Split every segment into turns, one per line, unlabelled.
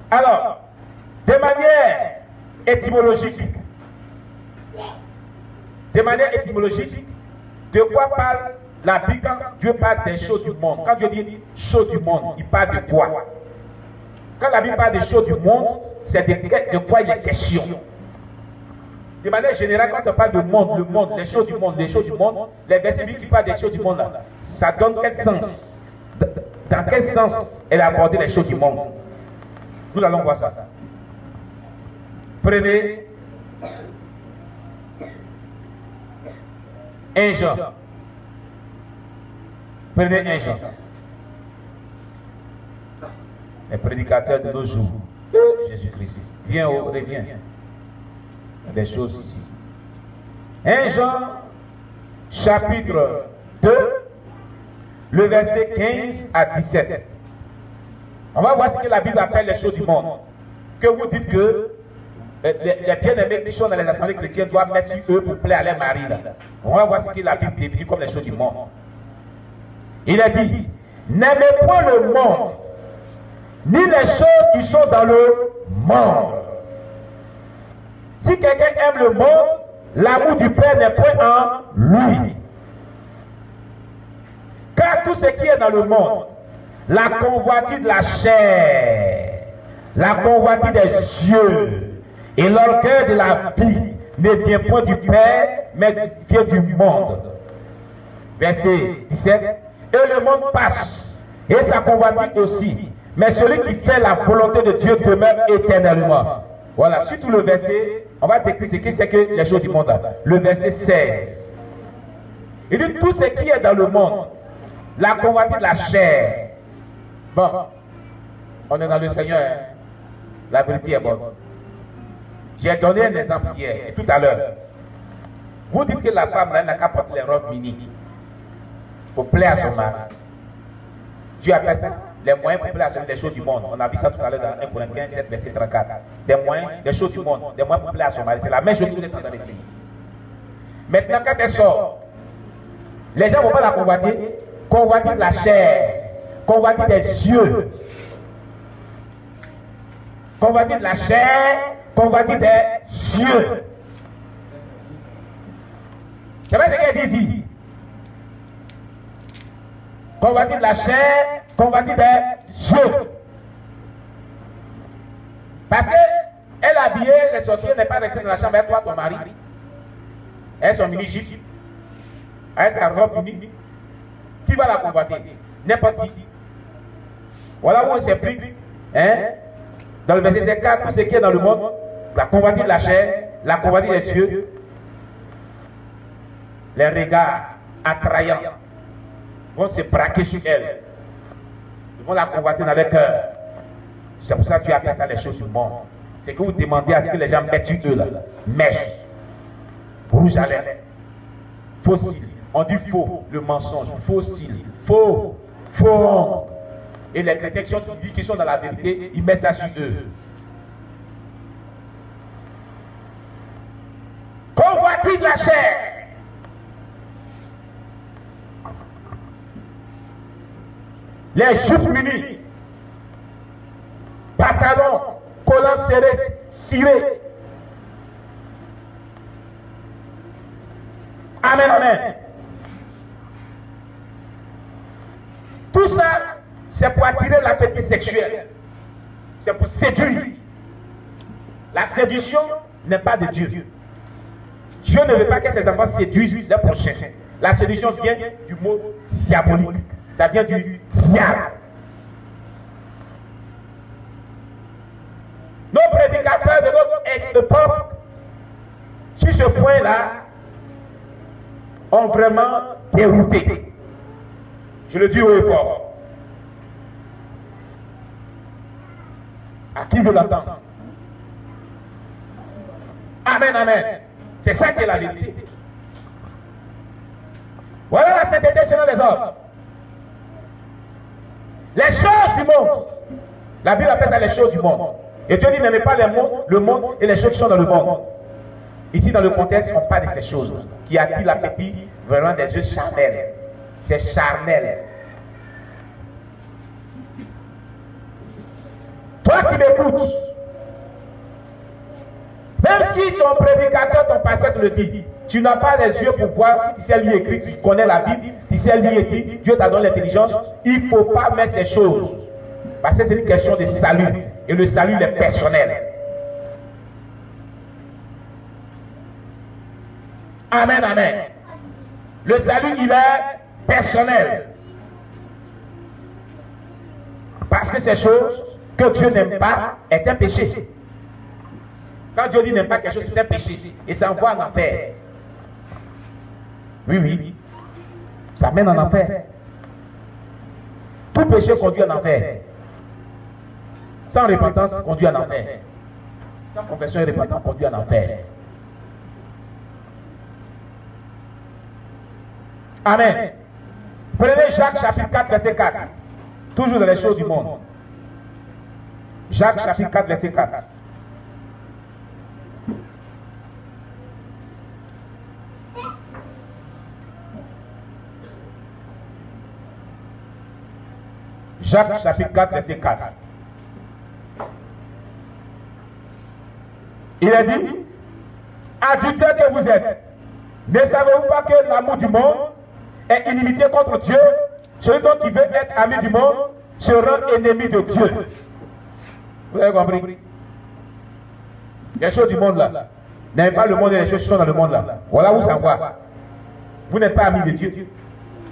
Alors, de manière étymologique, de quoi parle la Bible quand Dieu parle des choses du monde? Quand Dieu dit choses du monde, il parle de quoi? Quand la Bible parle des choses du monde, c'est de quoi il est question. De manière générale, quand on parle de monde, le monde, les choses du monde, les versets bibliques qui parlent des choses du monde, là, ça donne quel sens? Dans quel sens elle a abordé les choses du monde? Nous allons voir ça. Prenez 1 Jean. Prenez 1 Jean. Les prédicateurs de nos jours. Jésus-Christ. Viens, reviens. Des choses ici. 1 Jean, chapitre 2, le verset 15 à 17. On va voir ce que la Bible appelle les choses du monde. Que vous dites que les bien-aimés qui sont dans les assemblées chrétiennes doivent mettre sur eux pour plaire à leur mari. On va voir ce que la Bible définit comme les choses du monde. Il a dit, n'aimez point le monde, ni les choses qui sont dans le monde. Si quelqu'un aime le monde, l'amour du Père n'est point en lui. Car tout ce qui est dans le monde, la convoitise de la chair, la convoitise des yeux et l'orgueil de la vie ne vient point du Père, mais vient du monde. Verset 17. Et le monde passe, et sa convoitise aussi. Mais celui qui fait la volonté de Dieu demeure éternellement. Voilà, sur tout le verset, on va décrire ce que c'est que les choses du monde. Le verset 16. Il dit tout ce qui est dans le monde, la convoitise de la chair. Bon, on est dans le Seigneur, hein? La vérité est bonne. J'ai donné un exemple hier, et tout à l'heure. Vous dites que la femme n'a qu'à porter les robes mini pour plaire à son mari. Dieu appelle ça les moyens pour plaire à des choses du monde. On a vu ça tout à l'heure dans 1 Corinthiens 7, verset 34. Des moyens, des choses du monde, des moyens pour plaire à son mari. C'est la même chose que vous êtes en train de dire. Maintenant, quand elle sort, les gens ne vont pas la convoiter. Convoiter de la chair, convoiter des yeux, convoiter de la chair, convoiter des yeux. C'est vrai ce qu'elle dit ici. Convoiter de la chair, convoiter des yeux. Parce qu'elle habillée, les sorciers n'est pas restée dans la chambre avec toi, ton mari. Elle est son mini-jupe, elle sa robe mini. Qui va la convoiter? N'importe qui. Voilà où on s'implique. Hein? Dans le verset 4, tout ce qui est dans le monde, la convoitise de la chair, la convoitise des yeux, les regards attrayants vont se braquer sur elle. Ils vont la convoiter dans leur cœur. C'est pour ça que tu appelles ça les choses du monde. C'est que vous demandez à ce que les gens mettent sur eux là. Mèche, rouge à lèvres, fossile. On dit faux, le mensonge, fossile, faux. Et les chrétiens qui sont dans la vérité, ils mettent ça sur eux. Convoitise de la chair. Les jupes munies, pantalons, collants serrés, cirés. Amen, amen. Tout ça, c'est pour attirer l'appétit sexuel. C'est pour séduire. La séduction n'est pas de Dieu. Dieu ne veut pas que ses enfants séduisent les prochains. La séduction vient du mot diabolique. Ça vient du diable. Nos prédicateurs de notre époque, sur ce point-là, ont vraiment dérouté. Je le dis haut et fort. À qui veut l'entendre? Amen, amen. C'est ça qui est la vérité. Voilà la sainteté selon les hommes. Les choses du monde. La Bible appelle ça les choses du monde. Et Dieu dit n'aimez pas le monde et les choses qui sont dans le monde. Ici, dans le contexte, on parle de ces choses qui attirent l'appétit venant des yeux charnels. C'est charnel. Toi qui qui m'écoute, même si ton prédicateur, ton pasteur te le dit, tu n'as pas les yeux pour voir, si tu sais lire écrit, tu connais la Bible, tu sais lire écrit, Dieu t'a donné l'intelligence, il ne faut pas mettre ces choses. Parce que c'est une question de salut. Et le salut, il est personnel. Amen, amen. Le salut, il est personnel. Parce que ces choses que Dieu n'aime pas est un péché. Quand Dieu dit n'aime pas quelque chose, c'est un péché. Et ça envoie en enfer. Oui, oui. Ça mène en enfer. Tout péché conduit en enfer. Sans repentance, conduit en enfer. Sans confession et repentance, conduit en enfer. Amen. Prenez Jacques chapitre 4, verset 4. Toujours dans les choses du monde. Jacques chapitre 4, verset 4. Jacques chapitre 4, verset 4. Il a dit, adultères que vous êtes, ne savez-vous pas que l'amour du monde est inimité contre Dieu? Celui donc qui veut être ami du monde se rend ennemi de Dieu. Vous avez compris? Les choses du monde là. N'aimez pas le monde et les choses qui sont dans le monde là. Voilà où ça va. Vous n'êtes pas ami de Dieu.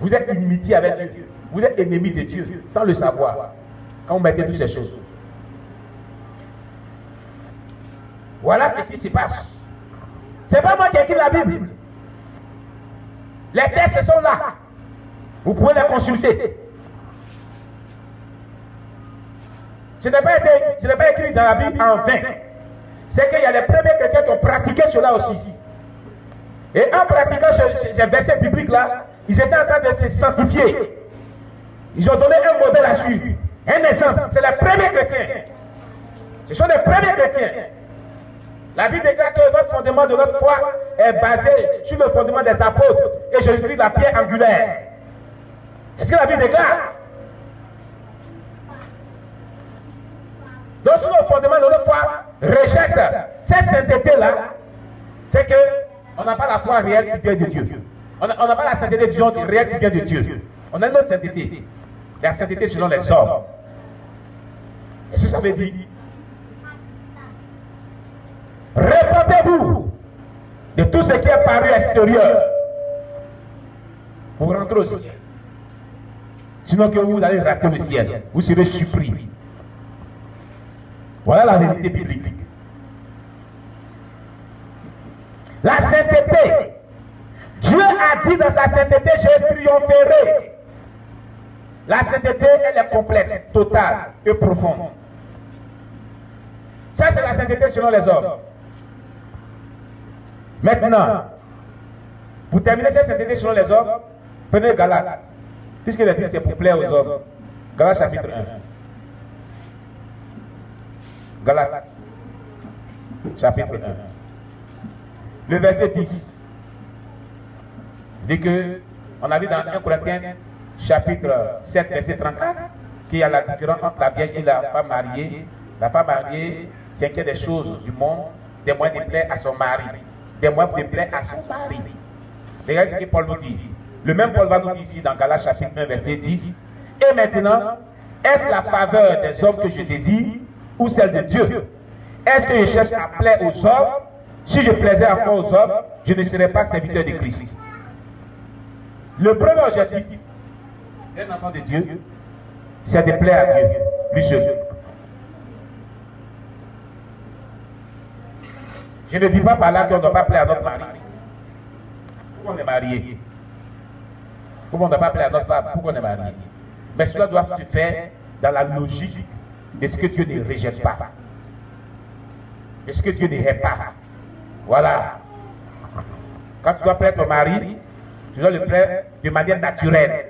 Vous êtes inimitié avec Dieu. Vous êtes ennemi de Dieu sans le savoir. Quand vous mettez toutes ces choses. Voilà ce qui se passe. C'est pas moi qui ai écrit la Bible. Les textes sont là. Vous pouvez les consulter. Ce n'est pas écrit dans la Bible en vain. C'est qu'il y a les premiers chrétiens qui ont pratiqué cela aussi. Et en pratiquant ces versets bibliques-là, ils étaient en train de se sanctifier. Ils ont donné un modèle à suivre. Un exemple. C'est les premiers chrétiens. Ce sont les premiers chrétiens. La Bible déclare que notre fondement de notre foi est basé sur le fondement des apôtres et Jésus-Christ la pierre angulaire. Est-ce que la Bible déclare? Donc sur le fondement de notre foi rejette cette sainteté-là, c'est qu'on n'a pas la foi réelle qui vient de Dieu. On n'a pas la sainteté, disons, réelle qui vient de Dieu. On a une autre sainteté. La sainteté selon les hommes. Est-ce que ça veut dire? Répondez-vous de tout ce qui est paru extérieur pour rentrer au ciel. Sinon que vous allez rater le ciel. Vous serez surpris. Voilà la vérité biblique. La sainteté. Dieu a dit dans sa sainteté, je triompherai. La sainteté, elle est complète, totale et profonde. Ça, c'est la sainteté selon les hommes. Maintenant, pour terminer cette sainteté selon les hommes, prenez Galates. Puisqu'il est dit c'est pour plaire aux hommes. Galates chapitre 1. Galates chapitre 1. Le verset 10 dit que, on a vu dans 1 Corinthiens chapitre 7, verset 34, qu'il y a la différence entre la vierge et la femme mariée. La femme mariée s'inquiète des choses du monde, des moyens de plaire à son mari. Des moyens de plaire à son mari. Regardez ce que Paul nous dit. Le même Paul va nous dire ici dans Galates chapitre 1, verset 10. Et maintenant, est-ce la faveur des hommes que je désire ou celle de Dieu? Est-ce que je cherche à plaire aux hommes? Si je plaisais encore aux hommes, je ne serais pas serviteur de Christ. Le premier objectif d'un enfant de Dieu, c'est de plaire à Dieu, lui seul. Je ne dis pas par là qu'on ne doit pas plaire à notre mari. Pourquoi on est marié? Pourquoi on ne doit pas plaire à notre femme? Pourquoi on est marié? Mais cela doit se faire dans la logique de ce que Dieu ne rejette pas. De ce que Dieu ne hait pas. Voilà. Quand tu dois plaire ton mari, tu dois le plaire de manière naturelle.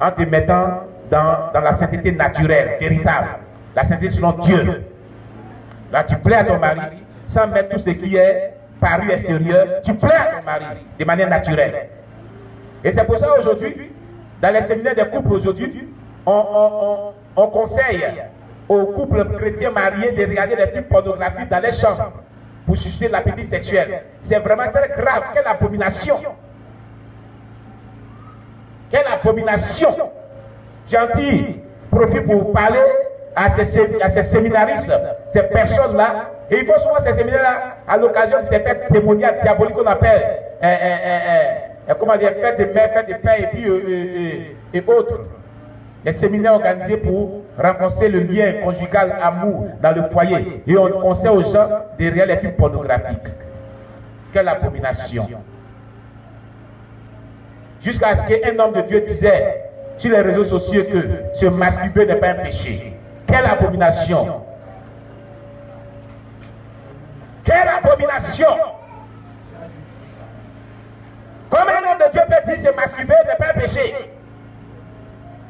En te mettant dans la sainteté naturelle, véritable. La sainteté selon Dieu. Là, tu plais à ton mari sans mettre tout ce qui est paru extérieur. Tu plais à ton mari de manière naturelle. Et c'est pour ça aujourd'hui, dans les séminaires des couples aujourd'hui, on conseille aux couples chrétiens mariés de regarder des films pornographiques dans les chambres pour susciter l'appétit sexuel. C'est vraiment très grave. Quelle abomination! Quelle abomination! Gentil, profite pour parler à ces séminaristes, ces personnes-là. Et il faut souvent ces séminaires-là à l'occasion de ces fêtes témoignages diaboliques qu'on appelle comment dire, fêtes de mère, fêtes de père et autres. Les séminaires organisés pour renforcer le lien conjugal amour dans le foyer. Et on conseille aux gens de regarder les films pornographiques. Quelle abomination! Jusqu'à ce qu'un homme de Dieu disait sur les réseaux sociaux que se masturber n'est pas un péché. Quelle abomination! Quelle abomination! Comme un homme de Dieu peut dire se masturber n'est pas un péché.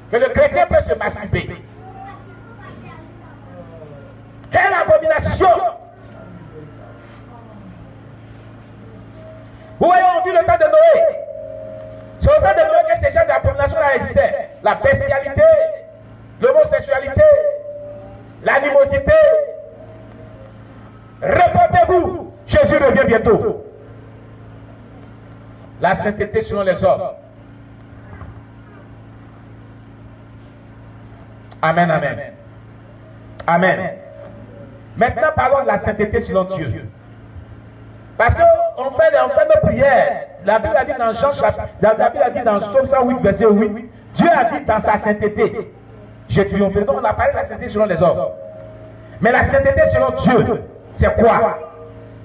Que le chrétien peut se masturber. Quelle abomination! Vous voyez, on dit le temps de Noé. C'est au temps de Noé que ces gens d'abomination-là existaient. La bestialité, l'homosexualité, l'animosité. Répondez-vous, Jésus revient bientôt. La sainteté selon les hommes. Amen, amen. Amen. Maintenant, parlons de la sainteté selon Dieu. Parce qu'on fait nos prières. La Bible a dit dans Jean chapitre, la Bible a dit dans Psaume 108, verset 8, Dieu a dit dans sa sainteté, je triomphe. Donc on a parlé de la sainteté selon les hommes. Mais la sainteté selon Dieu, c'est quoi?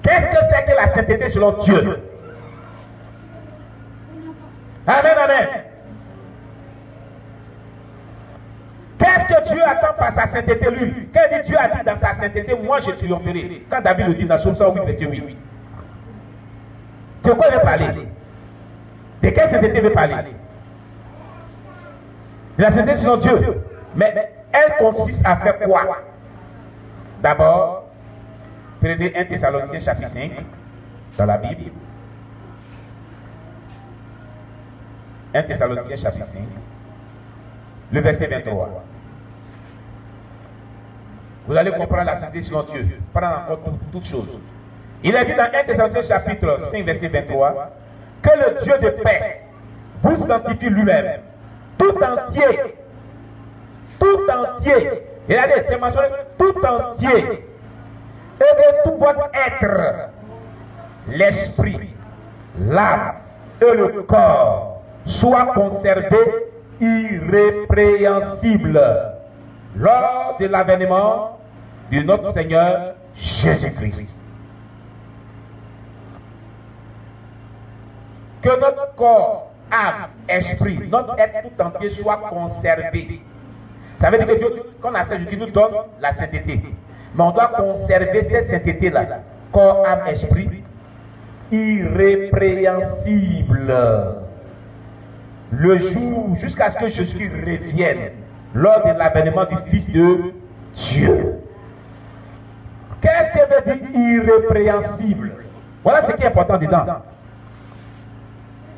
Qu'est-ce que c'est que la sainteté selon Dieu? Amen, amen. Qu'est-ce que Dieu attend par sa sainteté, lui? Quand Dieu a dit dans sa sainteté, moi je triompherai. Quand David le dit dans Psaume 108, verset 8. De quoi il veut parler? De quelle sainteté il veut parler? De la sainteté selon Dieu. Mais elle consiste à faire quoi? D'abord, prenez 1 Thessaloniciens chapitre 5 dans la Bible. 1 Thessaloniciens chapitre 5, le verset 23. Vous allez comprendre la sainteté selon Dieu. Prendre en compte toutes choses. Il a dit dans 1 Thessaloniciens chapitre 5, verset 23, que le Dieu de paix vous sanctifie lui-même, tout entier. Tout entier. Il a dit, c'est mentionné, tout entier. Et que tout votre être, l'esprit, l'âme et le corps, soit conservés irrépréhensibles lors de l'avènement de notre Seigneur Jésus-Christ. Que notre corps, âme, esprit, notre être tout entier soit conservé. Ça veut dire que Dieu, quand la sainteté nous donne la sainteté, mais on doit conserver cette sainteté-là, corps, âme, esprit, irrépréhensible. Le jour, jusqu'à ce que Jésus revienne, lors de l'avènement du Fils de Dieu. Qu'est-ce que veut dire irrépréhensible? Voilà ce qui est important dedans.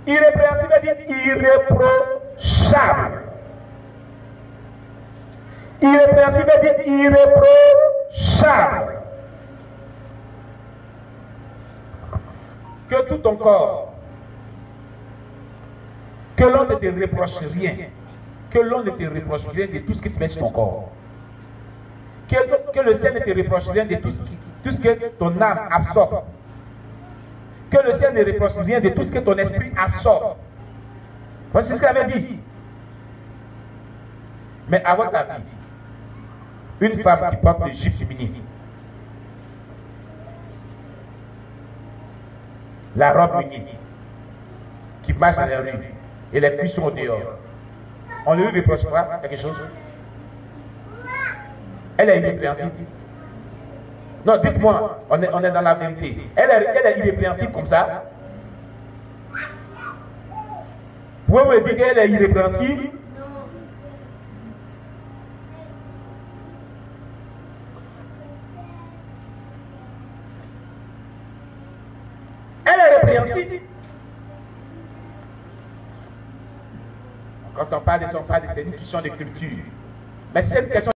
Irrépréhensible veut dire irréprochable. Irrépréhensible veut dire irréprochable. Que tout ton corps, que l'on ne te reproche rien, que l'on ne te reproche rien de tout ce que tu mets sur ton corps. Que le ciel ne te reproche rien de tout ce que ton âme absorbe. Que le ciel ne reproche rien de tout ce que ton esprit absorbe. Voici ce qu'il avait dit. Mais à votre avis, une femme qui porte des jupes féminines, la robe unie, qui marche dans les rues, et les cuissons au dehors, on ne lui reproche pas quelque chose? Elle est irrépréhensible. Non, dites-moi, on est dans la vérité. Elle est irrépréhensible comme ça? Vous pouvez me dire qu'elle est irrépréhensible? Elle est répréhensible. Quand on parle de son père, c'est une question de culture. Mais c'est une question